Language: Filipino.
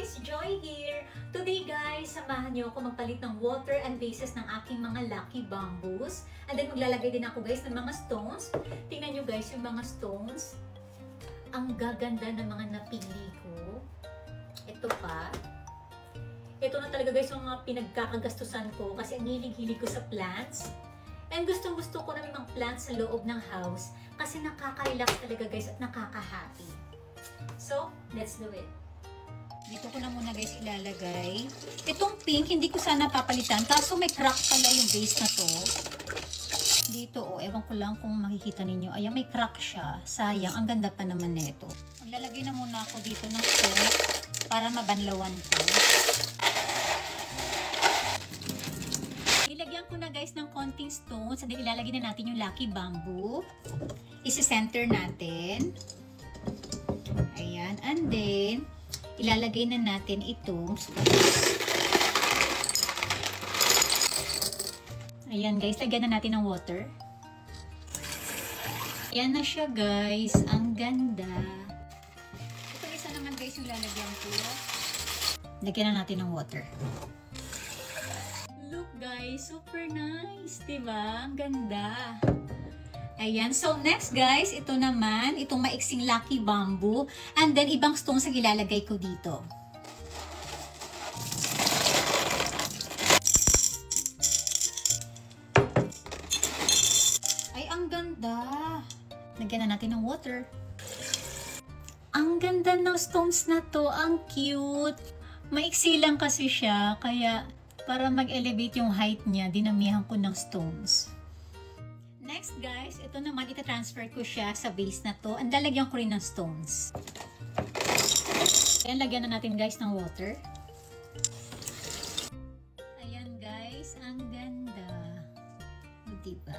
guys! Joy here! Today guys, samahan niyo ako magpalit ng water and bases ng aking mga lucky bamboos. And then maglalagay din ako guys ng mga stones. Tingnan niyo guys yung mga stones. Ang gaganda ng mga napili ko. Ito pa. Ito na talaga guys yung mga pinagkakagastusan ko kasi ang hilig-hilig ko sa plants. And gustong-gusto ko na may mga plants sa loob ng house kasi nakaka-relax talaga guys at nakaka-happy. So, let's do it. Dito ko na muna guys ilalagay. Itong pink, hindi ko sana papalitan. Kaso may crack pala yung base na to. Dito, ewan ko lang kung makikita ninyo. Ayan, may crack siya. Sayang, ang ganda pa naman nito. Maglalagay na muna ako dito ng stone para mabanlawan ko. Ilagyan ko na guys ng konting stones. And then ilalagay na natin yung lucky bamboo. Isi-center natin. Ayan, and then ilalagay na natin itong stones. Ayan guys, lagyan na natin ng water. Ayan na siya guys, ang ganda. Ito isa naman guys yung lalagyan ko. Lagyan na natin ng water. Look guys, super nice, diba? Ang ganda. Ayan. So, next guys, ito naman, itong maiksing lucky bamboo. And then, ibang stones ang ilalagay ko dito. Ay, ang ganda. Lagyan na natin ng water. Ang ganda ng stones na to. Ang cute. Maiksi lang kasi siya. Kaya, para mag-elevate yung height niya, dinamihan ko ng stones. Next guys, ito naman ita-transfer ko siya sa base na to. And lalagyan ko rin ng stones. Ayan, lagyan na natin guys ng water. Ayan guys, ang ganda. O diba?